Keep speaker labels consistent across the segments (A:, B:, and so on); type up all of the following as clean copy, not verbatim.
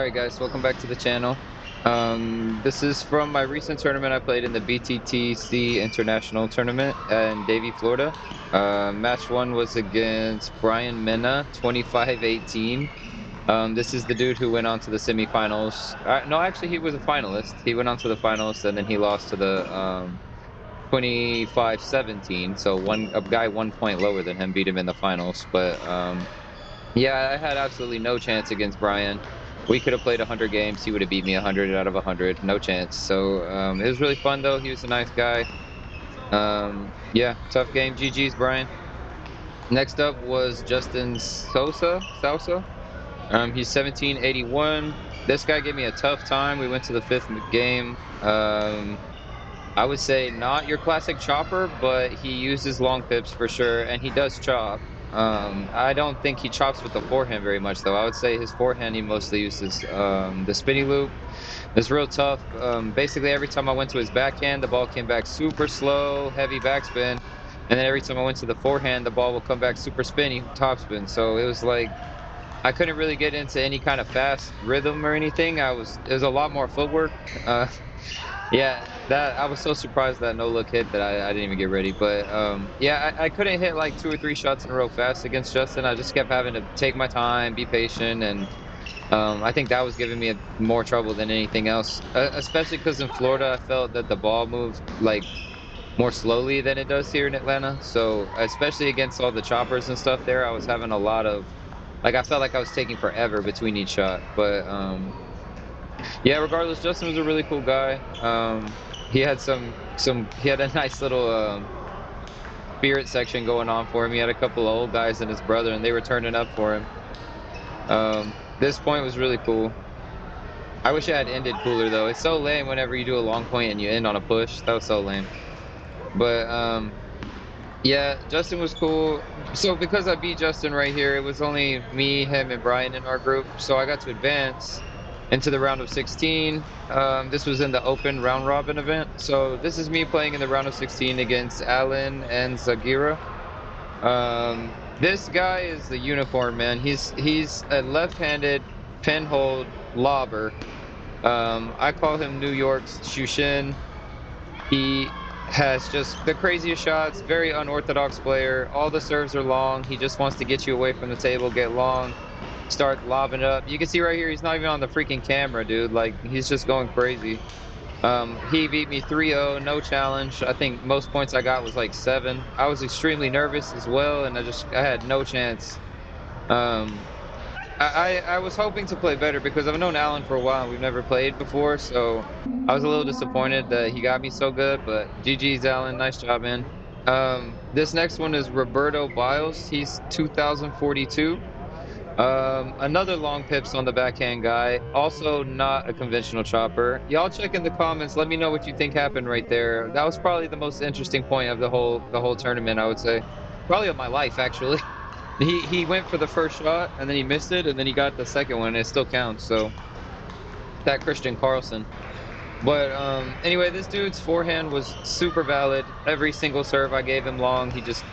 A: Alright guys, welcome back to the channel. This is from my recent tournament I played in the BTTC International Tournament in Davie, Florida. Match 1 was against Brian Minna, 25-18. This is the dude who went on to the semifinals. No, actually he was a finalist. He went on to the finals and then he lost to the 25-17. So a guy 1 point lower than him beat him in the finals. But yeah, I had absolutely no chance against Brian. We could have played 100 games. He would have beat me 100 out of 100. No chance. So it was really fun, though. He was a nice guy. Yeah, tough game. GG's, Brian. Next up was Justin Sousa. He's 1781. This guy gave me a tough time. We went to the fifth game. I would say not your classic chopper, but he uses long pips for sure, and he does chop. I don't think he chops with the forehand very much, though. I would say his forehand he mostly uses the spinny loop. It's real tough. Basically, every time I went to his backhand, the ball came back super slow, heavy backspin, and then every time I went to the forehand, the ball would come back super spinny, topspin. So it was like I couldn't really get into any kind of fast rhythm or anything. It was a lot more footwork. Yeah, that I was so surprised that no look hit that I didn't even get ready. But yeah, I couldn't hit like 2 or 3 shots in a row fast against Justin. I just kept having to take my time, be patient, and I think that was giving me more trouble than anything else. Especially because in Florida, I felt that the ball moved like more slowly than it does here in Atlanta. So especially against all the choppers and stuff there, I was having a lot of like I felt like I was taking forever between each shot. But yeah, regardless, Justin was a really cool guy. He had he had a nice little spirit section going on for him. He had a couple of old guys and his brother, and they were turning up for him. This point was really cool. I wish it had ended cooler though. It's so lame whenever you do a long point and you end on a push. That was so lame. But yeah, Justin was cool. So because I beat Justin right here, it was only me, him, and Brian in our group. So I got to advance into the round of 16. This was in the open round robin event. So this is me playing in the round of 16 against Alan and Zagira. This guy is the unicorn, man. He's a left-handed pinhold lobber. I call him New York's Shushin. He has just the craziest shots, very unorthodox player. All the serves are long. He just wants to get you away from the table, get long, start lobbing it up. You can see right here, he's not even on the freaking camera, dude. Like, he's just going crazy. He beat me 3-0, no challenge. I think most points I got was like 7. I was extremely nervous as well, and I had no chance. Um, I was hoping to play better because I've known Alan for a while and we've never played before, so I was a little disappointed that he got me so good, but GG's Alan, nice job, man. This next one is Roberto Biles. He's 2042. Another long pips on the backhand guy, also not a conventional chopper. Y'all check in the comments, let me know what you think happened right there. That was probably the most interesting point of the whole tournament, I would say. Probably of my life, actually. He went for the first shot and then he missed it and then he got the second one and it still counts. So that Christian Carlson. But anyway, this dude's forehand was super valid. Every single serve I gave him long, he just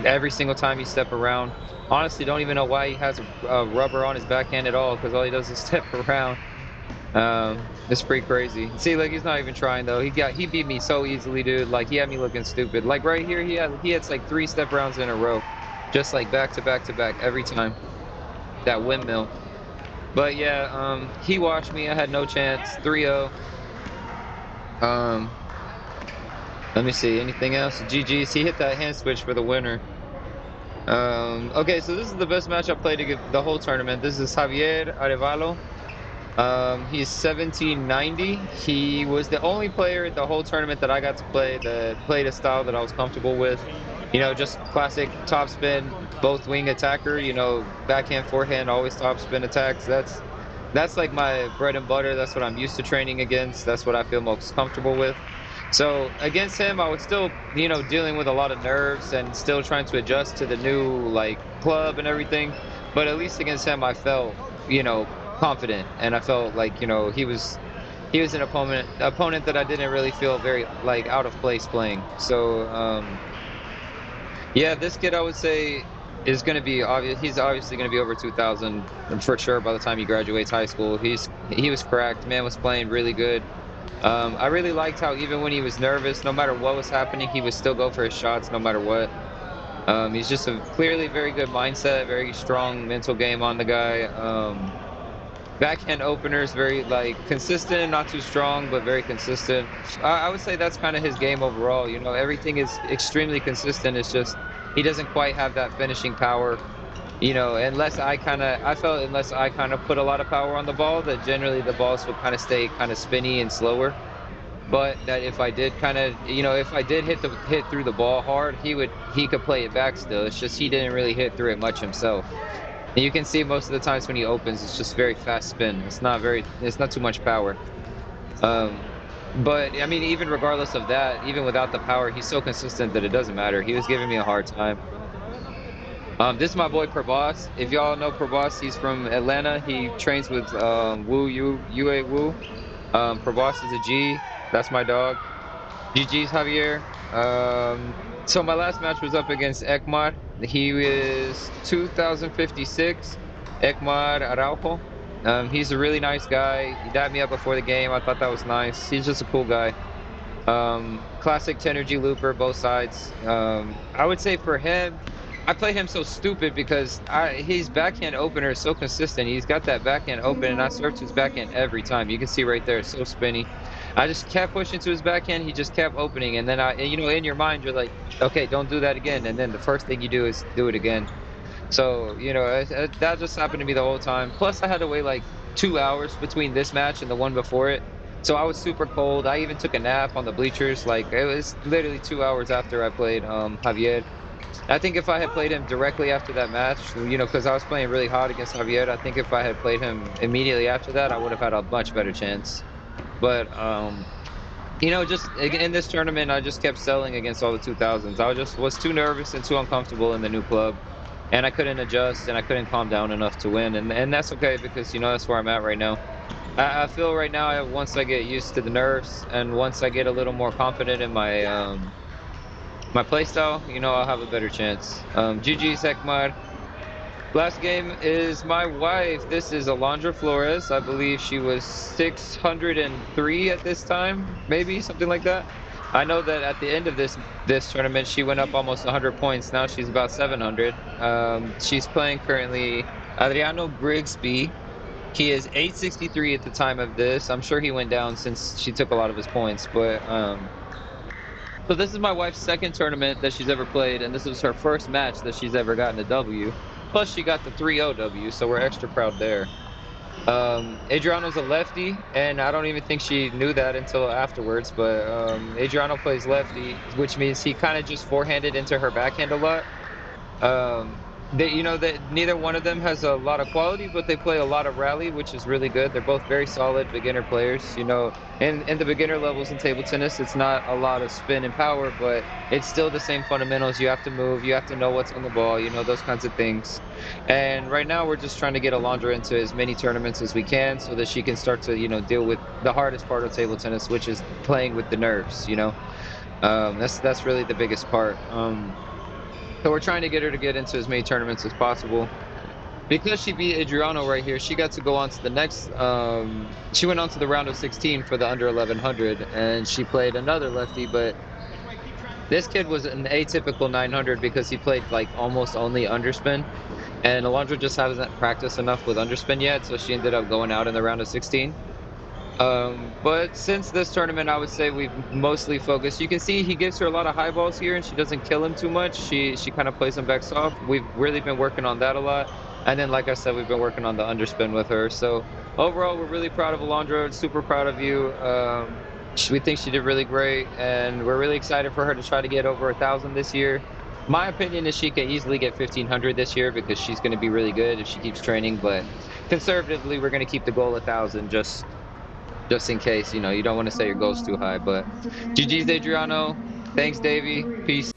A: every single time he step around. Honestly, don't even know why he has a rubber on his backhand at all because all he does is step around. It's pretty crazy. See, like he's not even trying though. He beat me so easily, dude. Like he had me looking stupid. Like right here, he had like 3 step rounds in a row. Just like back to back to back every time. That windmill. But yeah, he watched me. I had no chance. 3-0. Um, Let me see. Anything else? GG's. He hit that hand switch for the winner. Okay, so this is the best match I played the whole tournament. This is Javier Arevalo. He's 1790. He was the only player in the whole tournament that I got to play that played a style that I was comfortable with. You know, just classic top spin, both wing attacker, you know, backhand, forehand, always top spin attacks. That's like my bread and butter. That's what I'm used to training against. That's what I feel most comfortable with. So against him, I was still, you know, dealing with a lot of nerves and still trying to adjust to the new like club and everything. But at least against him, I felt, you know, confident, and I felt like, you know, he was an opponent that I didn't really feel very out of place playing. So yeah, this kid I would say is going to be obvious. He's obviously going to be over 2,000 for sure by the time he graduates high school. He was cracked. Man was playing really good. I really liked how even when he was nervous, no matter what was happening, he would still go for his shots no matter what. He's just a clearly very good mindset, very strong mental game on the guy. Backhand openers, very like consistent, not too strong, but very consistent. I would say that's kind of his game overall. You know, everything is extremely consistent. It's just he doesn't quite have that finishing power. You know, I felt unless I kind of put a lot of power on the ball, that generally the balls would kind of stay kind of spinny and slower. But that if I did kind of, you know, if I did hit through the ball hard, he could play it back still. It's just he didn't really hit through it much himself. And you can see most of the times when he opens, it's just very fast spin. It's not too much power. Um, but I mean, even regardless of that, even without the power, he's so consistent that it doesn't matter. He was giving me a hard time. This is my boy Prabhas. If y'all know Prabhas, he's from Atlanta. He trains with Wu Wu. Prabhas is a G. That's my dog. GG's Javier. So my last match was up against Egmar. He is 2056. Egmar Araujo. He's a really nice guy. He dapped me up before the game. I thought that was nice. He's just a cool guy. Classic Tenergy looper, both sides. I would say for him, I play him so stupid because his backhand opener is so consistent. He's got that backhand open, and I serve to his backhand every time. You can see right there, it's so spinny. I just kept pushing to his backhand. He just kept opening, and then you know, in your mind, you're like, okay, don't do that again. And then the first thing you do is do it again. So, you know, that just happened to me the whole time. Plus, I had to wait like 2 hours between this match and the one before it. So I was super cold. I even took a nap on the bleachers. Like it was literally 2 hours after I played Javier. I think if I had played him directly after that match, you know, because I was playing really hot against Javier, I think if I had played him immediately after that, I would have had a much better chance. But you know, just in this tournament, I just kept selling against all the 2000s. Was too nervous and too uncomfortable in the new club, and I couldn't adjust and I couldn't calm down enough to win. And that's okay because you know that's where I'm at right now. I feel right now once I get used to the nerves and once I get a little more confident in my play style, you know, I'll have a better chance. GG's Ekmar. Last game is my wife. This is Alandra Flores. I believe she was 603 at this time, maybe something like that. I know that at the end of this tournament, she went up almost 100 points. Now she's about 700. She's playing currently Adriano Grigsby. He is 863 at the time of this. I'm sure he went down since she took a lot of his points, but so this is my wife's second tournament that she's ever played, and this is her first match that she's ever gotten a W. Plus, she got the 3-0 W, so we're extra proud there. Adriano's a lefty, and I don't even think she knew that until afterwards, but Adriano plays lefty, which means he kind of just forehanded into her backhand a lot. They, you know, that neither one of them has a lot of quality, but they play a lot of rally, which is really good. They're both very solid beginner players. You know, in the beginner levels in table tennis, it's not a lot of spin and power, but it's still the same fundamentals. You have to move, you have to know what's on the ball, you know, those kinds of things. And right now, we're just trying to get Alandra into as many tournaments as we can, so that she can start to, you know, deal with the hardest part of table tennis, which is playing with the nerves. You know, that's really the biggest part. So we're trying to get her to get into as many tournaments as possible. Because she beat Adriano right here, she got to go on to the next. She went on to the round of 16 for the under 1100, and she played another lefty. But this kid was an atypical 900 because he played like almost only underspin, and Alondra just hasn't practiced enough with underspin yet, so she ended up going out in the round of 16. But since this tournament, I would say we've mostly focused. You can see he gives her a lot of high balls here, and she doesn't kill him too much. She kind of plays him back soft. We've really been working on that a lot. And then, like I said, we've been working on the underspin with her. So overall, we're really proud of Alondra. Super proud of you. We think she did really great, and we're really excited for her to try to get over 1,000 this year. My opinion is she can easily get 1,500 this year because she's going to be really good if she keeps training. But conservatively, we're going to keep the goal 1,000 just in case, you know, you don't want to say your goal's too high. But GG's Adriano. Thanks, Davey. Peace.